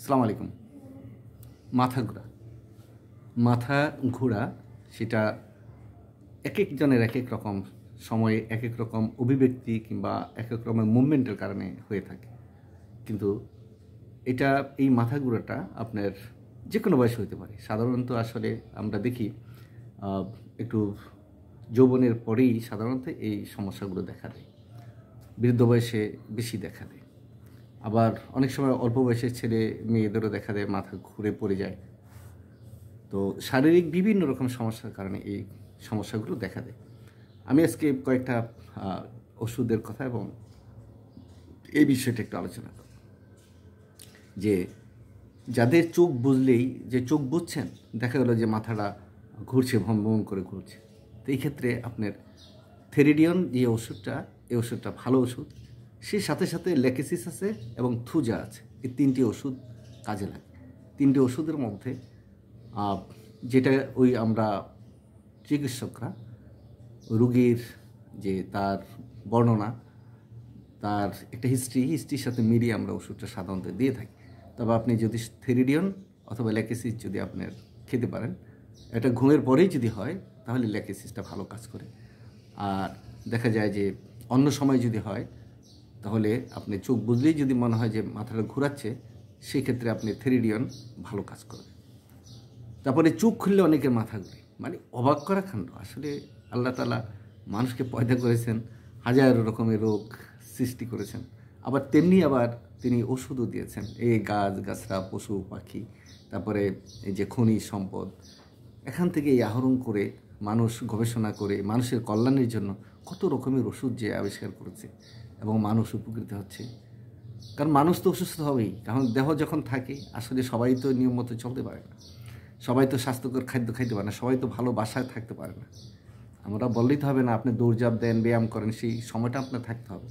আসসালামু আলাইকুম। মাথা ঘোরা, মাথা ঘোরা সেটা একেকজনের একেক রকম সময়ে একেক রকম অভিব্যক্তি কিংবা একেক রকমের মুভমেন্টের কারণে হয়ে থাকে। কিন্তু এটা এই মাথা ঘোরাটা আপনার যে কোনো বয়সে হতে পারে। সাধারণত আসলে আমরা দেখি আহ, একটু যৌবনের পরেই সাধারণত এই সমস্যাগুলো দেখা দেয়, বৃদ্ধ বয়সে বেশি দেখা দেয়। আবার অনেক সময় অল্প বয়সের ছেলে মেয়েদেরও দেখা দেয় মাথা ঘুরে পড়ে যায়। তো শারীরিক বিভিন্ন রকম সমস্যার কারণে এই সমস্যাগুলো দেখা দেয়। আমি আজকে কয়েকটা ওষুধের কথা এবং এই বিষয়টা একটু আলোচনা করব যে যাদের চোখ বুঝলেই যে চোখ বুঝছেন দেখা গেলো যে মাথাটা ঘুরছে, ভ্রম ভ্রম করে ঘুরছে, তো এই ক্ষেত্রে আপনার থেরিডিয়ন যে ওষুধটা, এই ওষুধটা ভালো ওষুধ। সেই সাথে সাথে লেকেসিস আছে এবং থুজা আছে, এই তিনটি ওষুধ কাজে লাগে। তিনটি ওষুধের মধ্যে যেটা ওই আমরা চিকিৎসকরা রুগীর যে তার বর্ণনা, তার একটা হিস্ট্রির সাথে মিলিয়ে আমরা ওষুধটা সাধারণত দিয়ে থাকি। তবে আপনি যদি থেরিডিয়ন অথবা ল্যাকেসিস যদি আপনার খেতে পারেন, এটা ঘুমের পরেই যদি হয় তাহলে ল্যাকেসিসটা ভালো কাজ করে। আর দেখা যায় যে অন্য সময় যদি হয় তাহলে আপনি চোখ বুঝলেই যদি মনে হয় যে মাথাটা ঘোরাচ্ছে, সেই ক্ষেত্রে আপনি থেরিডিয়ন ভালো কাজ করবে। তারপরে চোখ খুললে অনেকের মাথা ঘুরে, মানে অবাক করা কাণ্ড। আসলে আল্লাহ তাআলা মানুষকে পয়দা করেছেন, হাজার রকমের রোগ সৃষ্টি করেছেন, আবার তেমনি আবার তিনি ওষুধও দিয়েছেন। এই গাছ গাছরা, পশু পাখি, তারপরে এই যে খনিজ সম্পদ, এখান থেকে এই আহরণ করে মানুষ গবেষণা করে মানুষের কল্যাণের জন্য কত রকমের ওষুধ যে আবিষ্কার করেছে এবং মানুষ উপকৃত হচ্ছে। কারণ মানুষ তো অসুস্থ হবেই, কারণ দেহ যখন থাকে আসলে সবাই তো নিয়ম মতো চলতে পারে না, সবাই তো স্বাস্থ্যকর খাদ্য খাইতে পারে না, সবাই তো ভালো বাসায় থাকতে পারে না। আমরা বললেই তো হবে না আপনি দৌড়ঝাঁপ দেন, ব্যায়াম করেন, সেই সময়টা আপনার থাকতে হবে,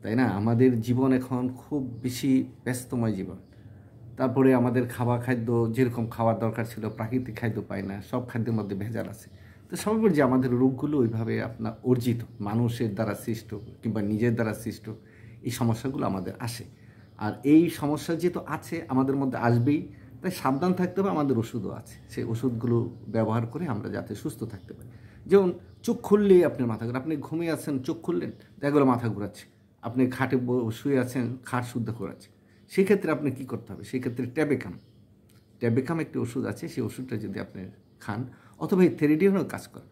তাই না? আমাদের জীবন এখন খুব বেশি ব্যস্তময় জীবন। তারপরে আমাদের খাদ্য যেরকম খাওয়ার দরকার ছিল প্রাকৃতিক খাদ্য পাই না, সব খাদ্যের মধ্যে ভেজাল আছে। তো স্বাভাবিক যে আমাদের রোগগুলো ওইভাবে আপনার অর্জিত, মানুষের দ্বারা সৃষ্ট কিংবা নিজের দ্বারা সৃষ্ট এই সমস্যাগুলো আমাদের আসে। আর এই সমস্যা যেহেতু আছে আমাদের মধ্যে আসবেই, তাই সাবধান থাকতে হবে। আমাদের ওষুধও আছে, সেই ওষুধগুলো ব্যবহার করে আমরা যাতে সুস্থ থাকতে পারি। যেমন চোখ খুললেই আপনার মাথা ঘোরা, আপনি ঘুমিয়ে আছেন, চোখ খুললেন দেখা গেলো মাথা ঘোরাচ্ছে, আপনি খাটে শুয়ে আছেন, খাট শুদ্ধ ঘোরাচ্ছে, সেক্ষেত্রে আপনি কী করতে হবে? সেক্ষেত্রে ট্যাবেকাম একটি ওষুধ আছে, সেই ওষুধটা যদি আপনি খান, অথবা এই থেরিডিয়নও কাজ করে।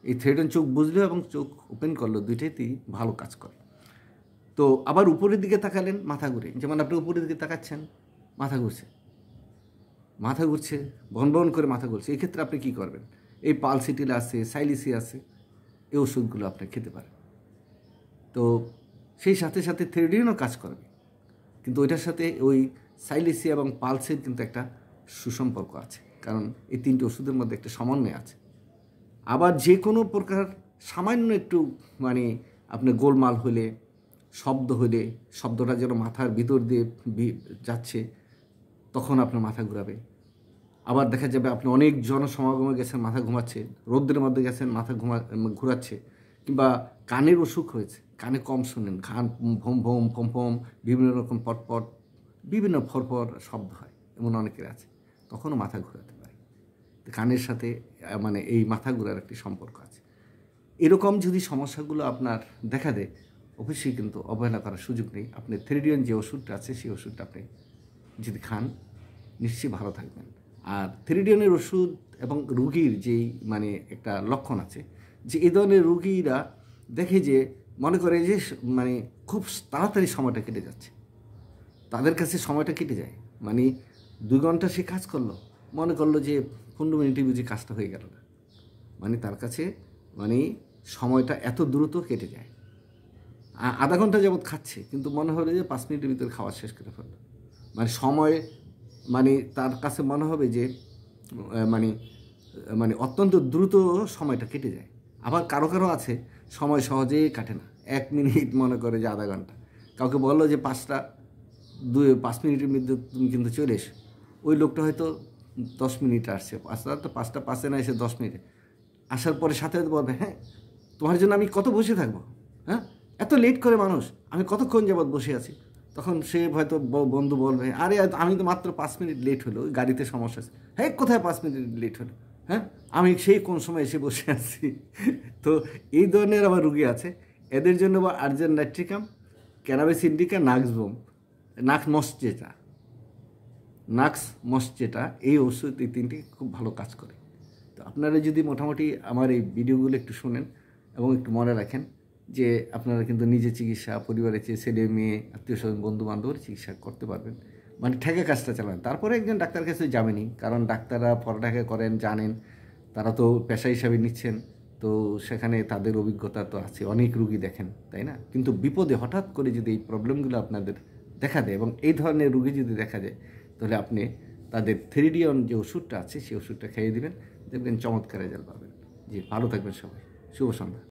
এই থেরিডিয়ন চোখ বুঝলেও এবং চোখ ওপেন করলেও দুইটাইতেই ভালো কাজ করে। তো আবার উপরের দিকে তাকালেন মাথা ঘুরে, যেমন আপনি উপরের দিকে তাকাচ্ছেন মাথা ঘুরছে, বন বন করে মাথা ঘুরছে, এই ক্ষেত্রে আপনি কী করবেন? এই পালসিটিল আছে, সাইলিসি আছে, এই ওষুধগুলো আপনি খেতে পারেন। তো সেই সাথে সাথে থেরিডিয়নও কাজ করবে, কিন্তু ওইটার সাথে ওই সাইলিসি এবং পালসের কিন্তু একটা সুসম্পর্ক আছে, কারণ এই তিনটি ওষুধের মধ্যে একটা সমন্বয় আছে। আবার যে কোনো প্রকার সামান্য একটু মানে আপনার গোলমাল হলে, শব্দ হলে, শব্দটা যেন মাথার ভিতর দিয়ে যাচ্ছে, তখন আপনার মাথা ঘুরাবে। আবার দেখা যাবে আপনি অনেক জনসমাগমে গেছেন, মাথা ঘুমাচ্ছে, রৌদ্রের মধ্যে গেছেন, মাথা ঘুরাচ্ছে, কিংবা কানের অসুখ হয়েছে, কানে কম শোনেন, কান ভোম ভোম ফম ফম, বিভিন্ন রকম পটপট, বিভিন্ন ফরফর শব্দ হয়, এমন অনেকের আছে, তখনও মাথা ঘোরাতে পারে। কানের সাথে মানে এই মাথা ঘোরার একটি সম্পর্ক আছে। এরকম যদি সমস্যাগুলো আপনার দেখা দেয়, অবশ্যই কিন্তু অবহেলা করার সুযোগ নেই। আপনি থেরিডিয়ন যে ওষুধটা আছে সেই ওষুধটা আপনি যদি খান, নিশ্চয়ই ভালো থাকবেন। আর থেরিডিয়নের ওষুধ এবং রুগীর যেই মানে একটা লক্ষণ আছে, যে এই ধরনের রুগীরা দেখে যে মনে করে যে মানে খুব তাড়াতাড়ি সময়টা কেটে যাচ্ছে, তাদের কাছে সময়টা কেটে যায়, মানে 2 ঘন্টা সে কাজ করলো, মনে করলো যে 15 মিনিটে বুঝি কাজটা হয়ে গেল না, মানে তার কাছে মানে সময়টা এত দ্রুত কেটে যায়। আধা ঘন্টা যাবৎ খাচ্ছে, কিন্তু মনে হলো যে 5 মিনিটের ভিতরে খাওয়া শেষ করে ফেললো, মানে সময় মানে তার কাছে মনে হবে যে মানে মানে অত্যন্ত দ্রুত সময়টা কেটে যায়। আবার কারো কারো আছে সময় সহজেই কাটে না, 1 মিনিট মনে করে যে আধা ঘন্টা। কাউকে বললো যে 5 মিনিটের মধ্যে তুমি কিন্তু চলে এসো, ওই লোকটা হয়তো 10 মিনিট আসছে, 5টা 5 না এসে 10 মিনিটে আসার পরে সাথে বলবে, হ্যাঁ তোমার জন্য আমি কত বসে থাকবো, হ্যাঁ এত লেট করে মানুষ, আমি কতক্ষণ যাবৎ বসে আছি, তখন সে হয়তো বন্ধু বলবে, আরে আমি তো মাত্র 5 মিনিট লেট হলো, ওই গাড়িতে সমস্যা আছে। হ্যাঁ, কোথায় 5 মিনিট লেট হলো? হ্যাঁ, আমি সেই কোন সময় এসে বসে আছি। তো এই ধরনের আবার রুগী আছে, এদের জন্য বা আর্জেন নাইট্রিকাম, ক্যানাবিস ইন্ডিকা, নাক্সবোম, নাক্স মস যেটা এই ওষুধ, এই তিনটি খুব ভালো কাজ করে। তো আপনারা যদি মোটামুটি আমার এই ভিডিওগুলো একটু শোনেন এবং একটু মনে রাখেন যে আপনারা কিন্তু নিজে চিকিৎসা, পরিবারের চেয়ে ছেলে মেয়ে, আত্মীয় স্বজন, বন্ধু বান্ধবের চিকিৎসা করতে পারবেন, মানে ঠেকে কাজটা চালান। তারপরে একজন ডাক্তার কাছে যাবেনই, কারণ ডাক্তাররা পড়ালেখা করেন, জানেন, তারা তো পেশা হিসাবে নিচ্ছেন, তো সেখানে তাদের অভিজ্ঞতা তো আছে, অনেক রুগী দেখেন, তাই না? কিন্তু বিপদে হঠাৎ করে যদি এই প্রবলেমগুলো আপনাদের দেখা দেয় এবং এই ধরনের রুগী যদি দেখা যায়, তাহলে আপনি তাদের থ্রিডিয়ন যে ওষুধটা আছে সেই ওষুধটা খাইয়ে দিবেন, দেখবেন চমৎকার রেজাল্ট পাবেন। জি, ভালো থাকবেন সবাই। শুভ সন্ধ্যা।